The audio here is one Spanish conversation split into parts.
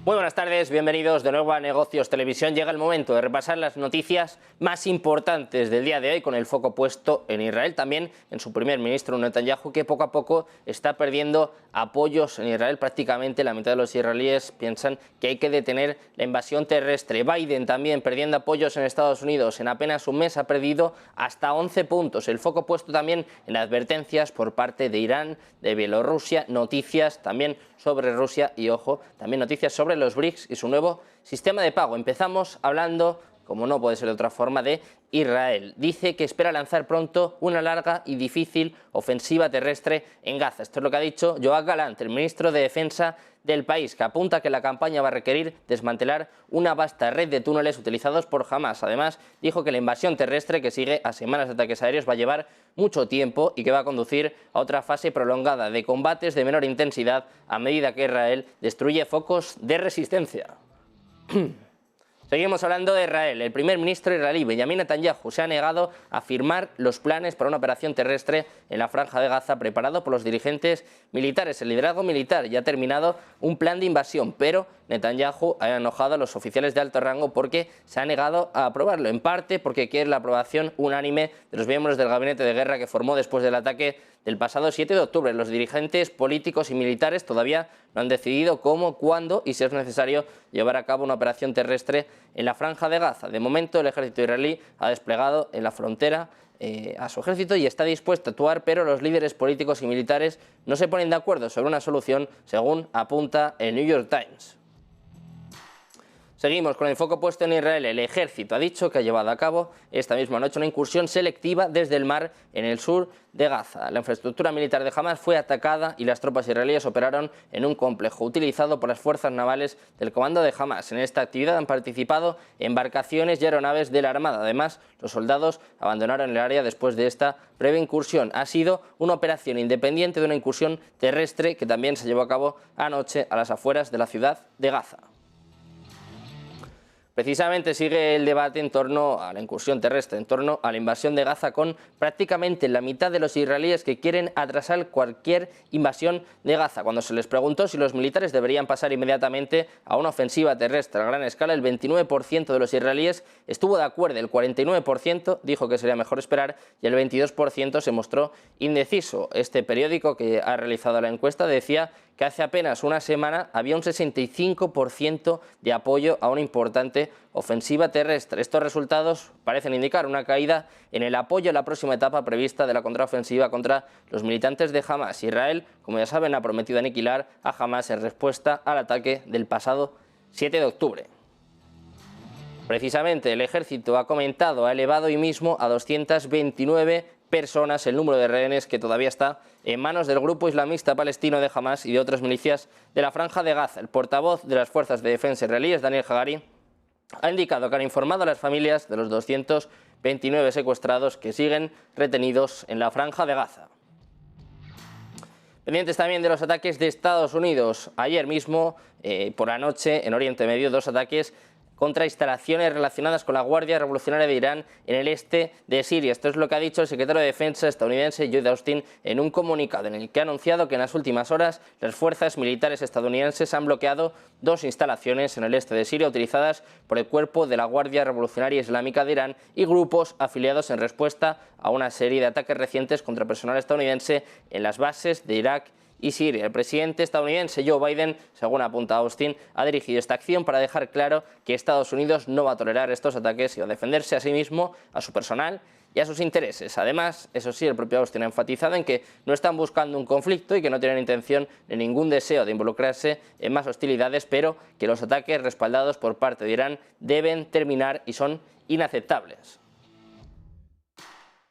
Muy buenas tardes, bienvenidos de nuevo a Negocios Televisión. Llega el momento de repasar las noticias más importantes del día de hoy, con el foco puesto en Israel, también en su primer ministro Netanyahu, que poco a poco está perdiendo apoyos en Israel. Prácticamente la mitad de los israelíes piensan que hay que detener la invasión terrestre. Biden también perdiendo apoyos en Estados Unidos. En apenas un mes ha perdido hasta 11 puntos. El foco puesto también en advertencias por parte de Irán, de Bielorrusia, noticias también sobre Rusia y, ojo, también noticias sobre los BRICS y su nuevo sistema de pago. Empezamos hablando, como no puede ser de otra forma, de Israel. Dice que espera lanzar pronto una larga y difícil ofensiva terrestre en Gaza. Esto es lo que ha dicho Yoav Gallant, el ministro de Defensa del país, que apunta que la campaña va a requerir desmantelar una vasta red de túneles utilizados por Hamas. Además, dijo que la invasión terrestre, que sigue a semanas de ataques aéreos, va a llevar mucho tiempo y que va a conducir a otra fase prolongada de combates de menor intensidad a medida que Israel destruye focos de resistencia. Seguimos hablando de Israel. El primer ministro israelí, Benjamin Netanyahu, se ha negado a firmar los planes para una operación terrestre en la Franja de Gaza preparado por los dirigentes militares. El liderazgo militar ya ha terminado un plan de invasión, pero Netanyahu ha enojado a los oficiales de alto rango porque se ha negado a aprobarlo, en parte porque quiere la aprobación unánime de los miembros del gabinete de guerra que formó después del ataque del pasado 7 de octubre. Los dirigentes políticos y militares todavía no han decidido cómo, cuándo y si es necesario llevar a cabo una operación terrestre en la Franja de Gaza. De momento, el ejército israelí ha desplegado en la frontera a su ejército y está dispuesto a actuar, pero los líderes políticos y militares no se ponen de acuerdo sobre una solución, según apunta el New York Times. Seguimos con el foco puesto en Israel. El ejército ha dicho que ha llevado a cabo esta misma noche una incursión selectiva desde el mar en el sur de Gaza. La infraestructura militar de Hamas fue atacada y las tropas israelíes operaron en un complejo utilizado por las fuerzas navales del comando de Hamas. En esta actividad han participado embarcaciones y aeronaves de la Armada. Además, los soldados abandonaron el área después de esta breve incursión. Ha sido una operación independiente de una incursión terrestre que también se llevó a cabo anoche a las afueras de la ciudad de Gaza. Precisamente sigue el debate en torno a la incursión terrestre, en torno a la invasión de Gaza, con prácticamente la mitad de los israelíes que quieren atrasar cualquier invasión de Gaza. Cuando se les preguntó si los militares deberían pasar inmediatamente a una ofensiva terrestre a gran escala, el 29% de los israelíes estuvo de acuerdo, el 49% dijo que sería mejor esperar y el 22% se mostró indeciso. Este periódico que ha realizado la encuesta decía que hace apenas una semana había un 65% de apoyo a una importante ofensiva terrestre. Estos resultados parecen indicar una caída en el apoyo a la próxima etapa prevista de la contraofensiva contra los militantes de Hamas. Israel, como ya saben, ha prometido aniquilar a Hamas en respuesta al ataque del pasado 7 de octubre. Precisamente el ejército ha elevado hoy mismo a 229 personas el número de rehenes que todavía está en manos del grupo islamista palestino de Hamas y de otras milicias de la Franja de Gaza. El portavoz de las fuerzas de defensa israelíes, Daniel Hagari, ha indicado que han informado a las familias de los 229 secuestrados que siguen retenidos en la Franja de Gaza. Pendientes también de los ataques de Estados Unidos. Ayer mismo, por la noche, en Oriente Medio, dos ataques contra instalaciones relacionadas con la Guardia Revolucionaria de Irán en el este de Siria. Esto es lo que ha dicho el secretario de Defensa estadounidense Lloyd Austin en un comunicado en el que ha anunciado que en las últimas horas las fuerzas militares estadounidenses han bloqueado dos instalaciones en el este de Siria utilizadas por el cuerpo de la Guardia Revolucionaria Islámica de Irán y grupos afiliados en respuesta a una serie de ataques recientes contra personal estadounidense en las bases de Irak y Siria. El presidente estadounidense Joe Biden, según apunta Austin, ha dirigido esta acción para dejar claro que Estados Unidos no va a tolerar estos ataques y va a defenderse a sí mismo, a su personal y a sus intereses. Además, eso sí, el propio Austin ha enfatizado en que no están buscando un conflicto y que no tienen intención ni ningún deseo de involucrarse en más hostilidades, pero que los ataques respaldados por parte de Irán deben terminar y son inaceptables.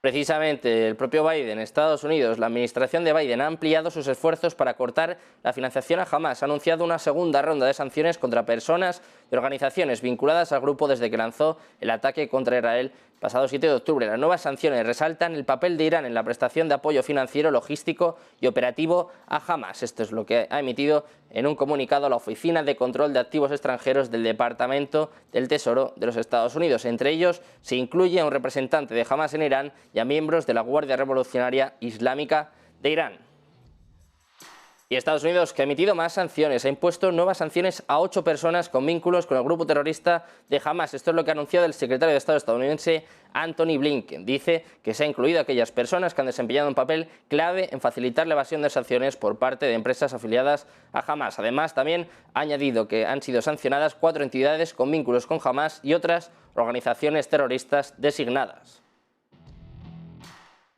Precisamente el propio Biden, Estados Unidos, la administración de Biden ha ampliado sus esfuerzos para cortar la financiación a Hamas. Ha anunciado una segunda ronda de sanciones contra personas y organizaciones vinculadas al grupo desde que lanzó el ataque contra Israel pasado 7 de octubre. Las nuevas sanciones resaltan el papel de Irán en la prestación de apoyo financiero, logístico y operativo a Hamas. Esto es lo que ha emitido en un comunicado la Oficina de Control de Activos Extranjeros del Departamento del Tesoro de los Estados Unidos. Entre ellos se incluye a un representante de Hamas en Irán y a miembros de la Guardia Revolucionaria Islámica de Irán. Y Estados Unidos, que ha emitido más sanciones, ha impuesto nuevas sanciones a 8 personas con vínculos con el grupo terrorista de Hamas. Esto es lo que ha anunciado el secretario de Estado estadounidense Antony Blinken. Dice que se ha incluido a aquellas personas que han desempeñado un papel clave en facilitar la evasión de sanciones por parte de empresas afiliadas a Hamas. Además, también ha añadido que han sido sancionadas 4 entidades con vínculos con Hamas y otras organizaciones terroristas designadas.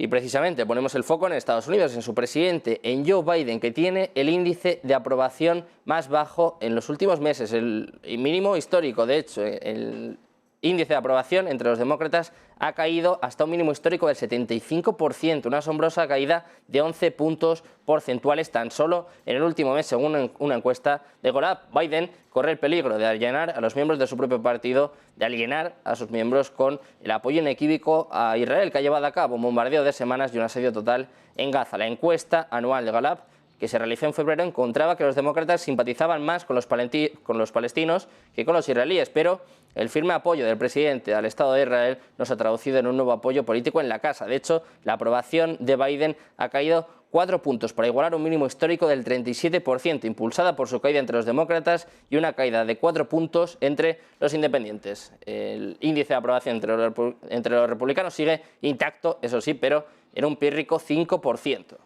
Y precisamente ponemos el foco en Estados Unidos, en su presidente, en Joe Biden, que tiene el índice de aprobación más bajo en los últimos meses, el mínimo histórico. De hecho, el índice de aprobación entre los demócratas ha caído hasta un mínimo histórico del 75%, una asombrosa caída de 11 puntos porcentuales tan solo en el último mes, según una encuesta de Gallup. Biden corre el peligro de alienar a los miembros de su propio partido, de alienar a sus miembros con el apoyo inequívoco a Israel, que ha llevado a cabo un bombardeo de semanas y un asedio total en Gaza. La encuesta anual de Gallup, que se realizó en febrero, encontraba que los demócratas simpatizaban más con los palestinos que con los israelíes, pero el firme apoyo del presidente al Estado de Israel no se ha traducido en un nuevo apoyo político en la casa. De hecho, la aprobación de Biden ha caído 4 puntos para igualar un mínimo histórico del 37%, impulsada por su caída entre los demócratas y una caída de 4 puntos entre los independientes. El índice de aprobación entre los republicanos sigue intacto, eso sí, pero en un pírrico 5%.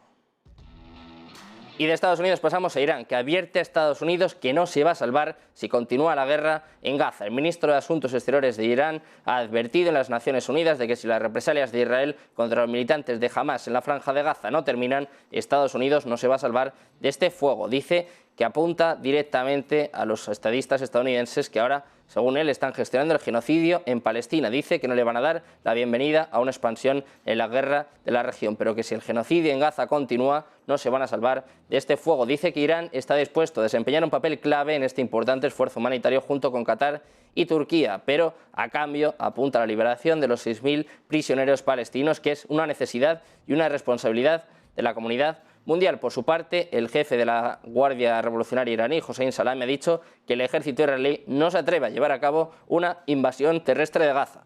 Y de Estados Unidos pasamos a Irán, que advierte a Estados Unidos que no se va a salvar si continúa la guerra en Gaza. El ministro de Asuntos Exteriores de Irán ha advertido en las Naciones Unidas de que si las represalias de Israel contra los militantes de Hamas en la franja de Gaza no terminan, Estados Unidos no se va a salvar de este fuego. Dice que apunta directamente a los estadistas estadounidenses que ahora, según él, están gestionando el genocidio en Palestina. Dice que no le van a dar la bienvenida a una expansión en la guerra de la región, pero que si el genocidio en Gaza continúa, no se van a salvar de este fuego. Dice que Irán está dispuesto a desempeñar un papel clave en este importante esfuerzo humanitario junto con Qatar y Turquía, pero a cambio apunta a la liberación de los 6.000 prisioneros palestinos, que es una necesidad y una responsabilidad de la comunidad mundial. Por su parte, el jefe de la Guardia Revolucionaria iraní, Hossein Salami, ha dicho que el ejército israelí no se atreve a llevar a cabo una invasión terrestre de Gaza.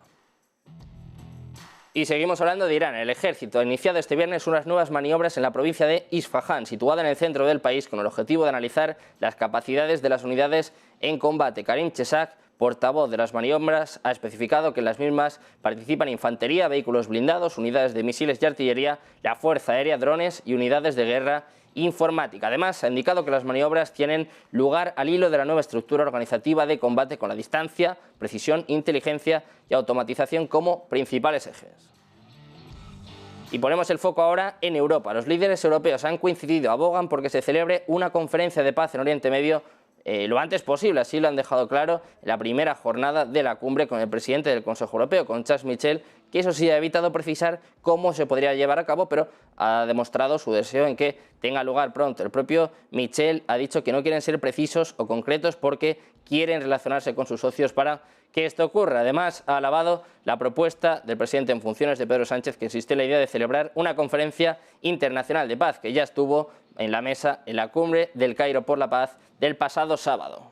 Y seguimos hablando de Irán. El ejército ha iniciado este viernes unas nuevas maniobras en la provincia de Isfahán, situada en el centro del país, con el objetivo de analizar las capacidades de las unidades en combate. Karim Chesak, portavoz de las maniobras, ha especificado que en las mismas participan infantería, vehículos blindados, unidades de misiles y artillería, la fuerza aérea, drones y unidades de guerra informática. Además, ha indicado que las maniobras tienen lugar al hilo de la nueva estructura organizativa de combate con la distancia, precisión, inteligencia y automatización como principales ejes. Y ponemos el foco ahora en Europa. Los líderes europeos han coincidido, abogan porque se celebre una conferencia de paz en Oriente Medio lo antes posible. Así lo han dejado claro en la primera jornada de la cumbre con el presidente del Consejo Europeo, con Charles Michel, que eso sí ha evitado precisar cómo se podría llevar a cabo, pero ha demostrado su deseo en que tenga lugar pronto. El propio Michel ha dicho que no quieren ser precisos o concretos porque quieren relacionarse con sus socios para que esto ocurra. Además, ha alabado la propuesta del presidente en funciones de Pedro Sánchez, que insiste en la idea de celebrar una conferencia internacional de paz, que ya estuvo en la mesa en la cumbre del Cairo por la Paz del pasado sábado.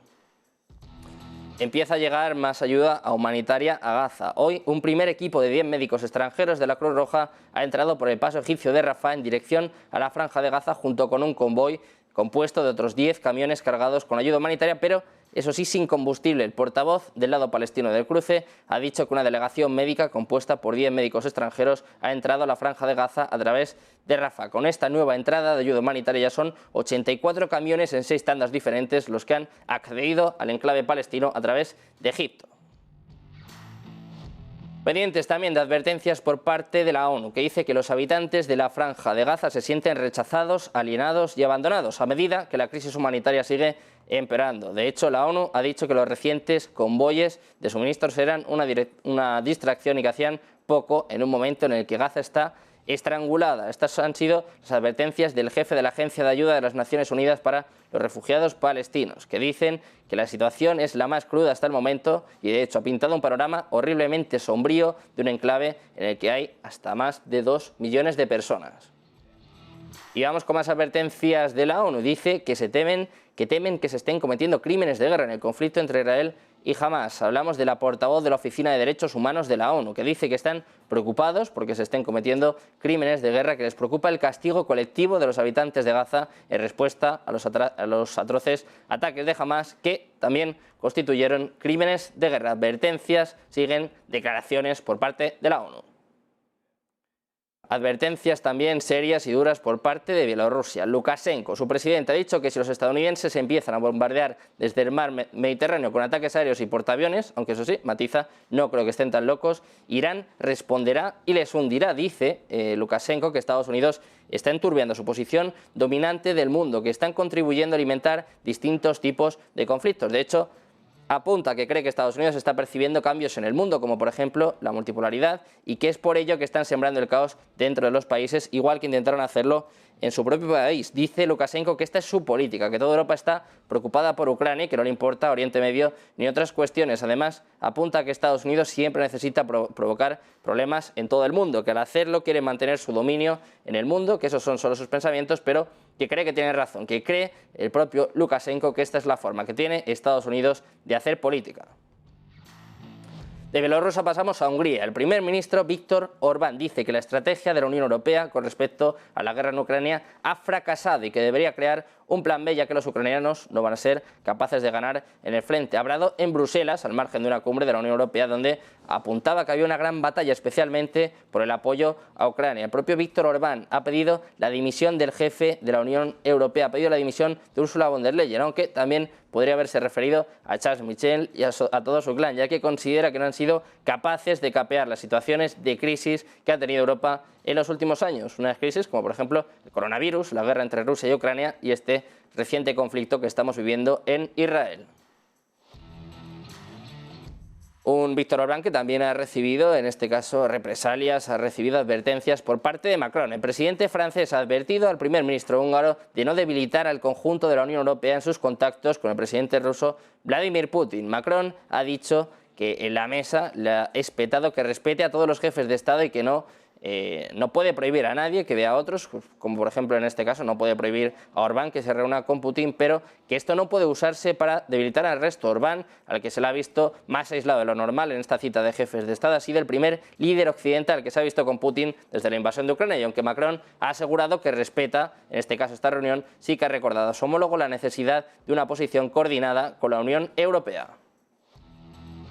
Empieza a llegar más ayuda humanitaria a Gaza. Hoy, un primer equipo de 10 médicos extranjeros de la Cruz Roja ha entrado por el paso egipcio de Rafah en dirección a la franja de Gaza, junto con un convoy compuesto de otros 10 camiones cargados con ayuda humanitaria, pero eso sí, sin combustible. El portavoz del lado palestino del cruce ha dicho que una delegación médica compuesta por 10 médicos extranjeros ha entrado a la franja de Gaza a través de Rafah. Con esta nueva entrada de ayuda humanitaria ya son 84 camiones en 6 tandas diferentes los que han accedido al enclave palestino a través de Egipto. Pendientes también de advertencias por parte de la ONU, que dice que los habitantes de la franja de Gaza se sienten rechazados, alienados y abandonados a medida que la crisis humanitaria sigue empeorando. De hecho, la ONU ha dicho que los recientes convoyes de suministros eran una distracción y que hacían poco en un momento en el que Gaza está estrangulada. Estas han sido las advertencias del jefe de la Agencia de Ayuda de las Naciones Unidas para los Refugiados Palestinos, que dicen que la situación es la más cruda hasta el momento y de hecho ha pintado un panorama horriblemente sombrío de un enclave en el que hay hasta más de 2 millones de personas. Y vamos con más advertencias de la ONU. Dice que temen que se estén cometiendo crímenes de guerra en el conflicto entre Israel y Hamás. Hablamos de la portavoz de la Oficina de Derechos Humanos de la ONU, que dice que están preocupados porque se estén cometiendo crímenes de guerra, que les preocupa el castigo colectivo de los habitantes de Gaza en respuesta a los atroces ataques de Hamás, que también constituyeron crímenes de guerra. Advertencias, siguen declaraciones por parte de la ONU. Advertencias también serias y duras por parte de Bielorrusia. Lukashenko, su presidente, ha dicho que si los estadounidenses empiezan a bombardear desde el mar Mediterráneo con ataques aéreos y portaaviones, aunque eso sí, matiza, no creo que estén tan locos, Irán responderá y les hundirá. Dice Lukashenko que Estados Unidos está enturbiando su posición dominante del mundo, que están contribuyendo a alimentar distintos tipos de conflictos. De hecho, apunta que cree que Estados Unidos está percibiendo cambios en el mundo, como por ejemplo la multipolaridad, y que es por ello que están sembrando el caos dentro de los países, igual que intentaron hacerlo en su propio país. Dice Lukashenko que esta es su política, que toda Europa está preocupada por Ucrania y que no le importa Oriente Medio ni otras cuestiones. Además, apunta que Estados Unidos siempre necesita provocar problemas en todo el mundo, que al hacerlo quiere mantener su dominio en el mundo, que esos son solo sus pensamientos, pero que cree que tiene razón, que cree el propio Lukashenko que esta es la forma que tiene Estados Unidos de hacer política. De Bielorrusia pasamos a Hungría. El primer ministro Viktor Orbán dice que la estrategia de la Unión Europea con respecto a la guerra en Ucrania ha fracasado y que debería crear un plan B, ya que los ucranianos no van a ser capaces de ganar en el frente. Ha hablado en Bruselas, al margen de una cumbre de la Unión Europea, donde apuntaba que había una gran batalla, especialmente por el apoyo a Ucrania. El propio Viktor Orbán ha pedido la dimisión del jefe de la Unión Europea, ha pedido la dimisión de Ursula von der Leyen, aunque también podría haberse referido a Charles Michel y a todo su clan, ya que considera que no han sido capaces de capear las situaciones de crisis que ha tenido Europa en los últimos años. Unas crisis como por ejemplo el coronavirus, la guerra entre Rusia y Ucrania y este reciente conflicto que estamos viviendo en Israel. Un Viktor Orbán que también ha recibido, en este caso, represalias, ha recibido advertencias por parte de Macron. El presidente francés ha advertido al primer ministro húngaro de no debilitar al conjunto de la Unión Europea en sus contactos con el presidente ruso Vladimir Putin. Macron ha dicho que en la mesa le ha espetado que respete a todos los jefes de Estado y que no puede prohibir a nadie que vea a otros, como por ejemplo en este caso no puede prohibir a Orbán que se reúna con Putin, pero que esto no puede usarse para debilitar al resto. Orbán, al que se le ha visto más aislado de lo normal en esta cita de jefes de Estado, ha sido el primer líder occidental que se ha visto con Putin desde la invasión de Ucrania, y aunque Macron ha asegurado que respeta, en este caso esta reunión, sí que ha recordado a su homólogo la necesidad de una posición coordinada con la Unión Europea.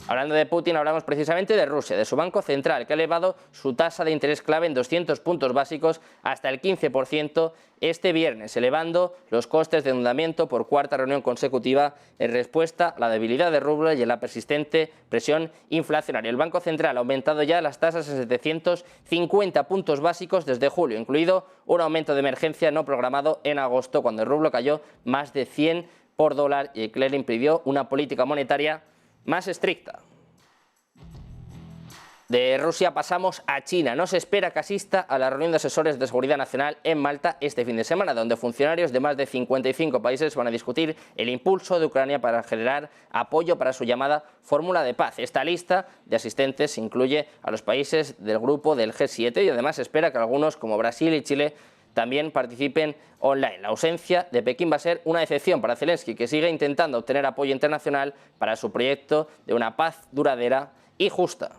Hablando de Putin, hablamos precisamente de Rusia, de su Banco Central, que ha elevado su tasa de interés clave en 200 puntos básicos hasta el 15% este viernes, elevando los costes de endeudamiento por cuarta reunión consecutiva en respuesta a la debilidad del rublo y a la persistente presión inflacionaria. El Banco Central ha aumentado ya las tasas en 750 puntos básicos desde julio, incluido un aumento de emergencia no programado en agosto, cuando el rublo cayó más de 100 por dólar y el clearing pidió una política monetaria más estricta. De Rusia pasamos a China. No se espera que asista a la reunión de asesores de seguridad nacional en Malta este fin de semana, donde funcionarios de más de 55 países van a discutir el impulso de Ucrania para generar apoyo para su llamada fórmula de paz. Esta lista de asistentes incluye a los países del grupo del G7 y además se espera que algunos, como Brasil y Chile, también participen online. La ausencia de Pekín va a ser una decepción para Zelensky, que sigue intentando obtener apoyo internacional para su proyecto de una paz duradera y justa.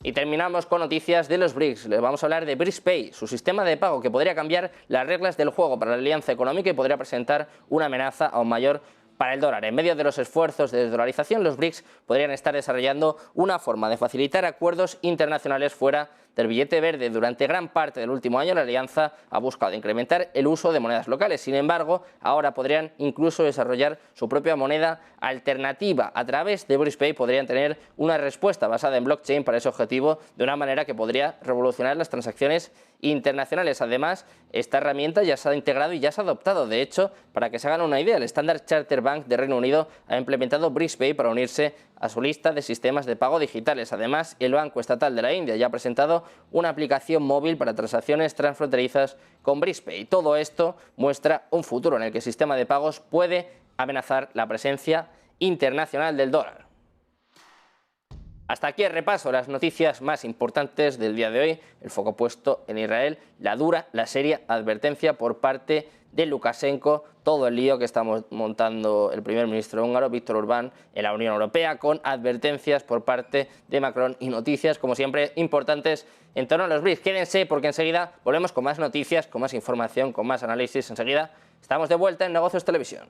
Y terminamos con noticias de los BRICS. Les vamos a hablar de BRICS-Pay, su sistema de pago que podría cambiar las reglas del juego para la alianza económica y podría presentar una amenaza aún mayor para el dólar. En medio de los esfuerzos de desdolarización, los BRICS podrían estar desarrollando una forma de facilitar acuerdos internacionales fuera del billete verde. Durante gran parte del último año, la alianza ha buscado incrementar el uso de monedas locales. Sin embargo, ahora podrían incluso desarrollar su propia moneda alternativa. A través de BRICS-Pay podrían tener una respuesta basada en blockchain para ese objetivo, de una manera que podría revolucionar las transacciones internacionales. Además, esta herramienta ya se ha integrado y ya se ha adoptado. De hecho, para que se hagan una idea, el Standard Chartered Bank de Reino Unido ha implementado BRICS-Pay para unirse a su lista de sistemas de pago digitales. Además, el Banco Estatal de la India ya ha presentado una aplicación móvil para transacciones transfronterizas con BRICS-Pay. Todo esto muestra un futuro en el que el sistema de pagos puede amenazar la presencia internacional del dólar. Hasta aquí el repaso de las noticias más importantes del día de hoy. El foco puesto en Israel, la dura, la seria advertencia por parte de Lukashenko, todo el lío que está montando el primer ministro húngaro, Viktor Orbán, en la Unión Europea, con advertencias por parte de Macron y noticias, como siempre, importantes en torno a los BRICS. Quédense porque enseguida volvemos con más noticias, con más información, con más análisis. Enseguida estamos de vuelta en Negocios Televisión.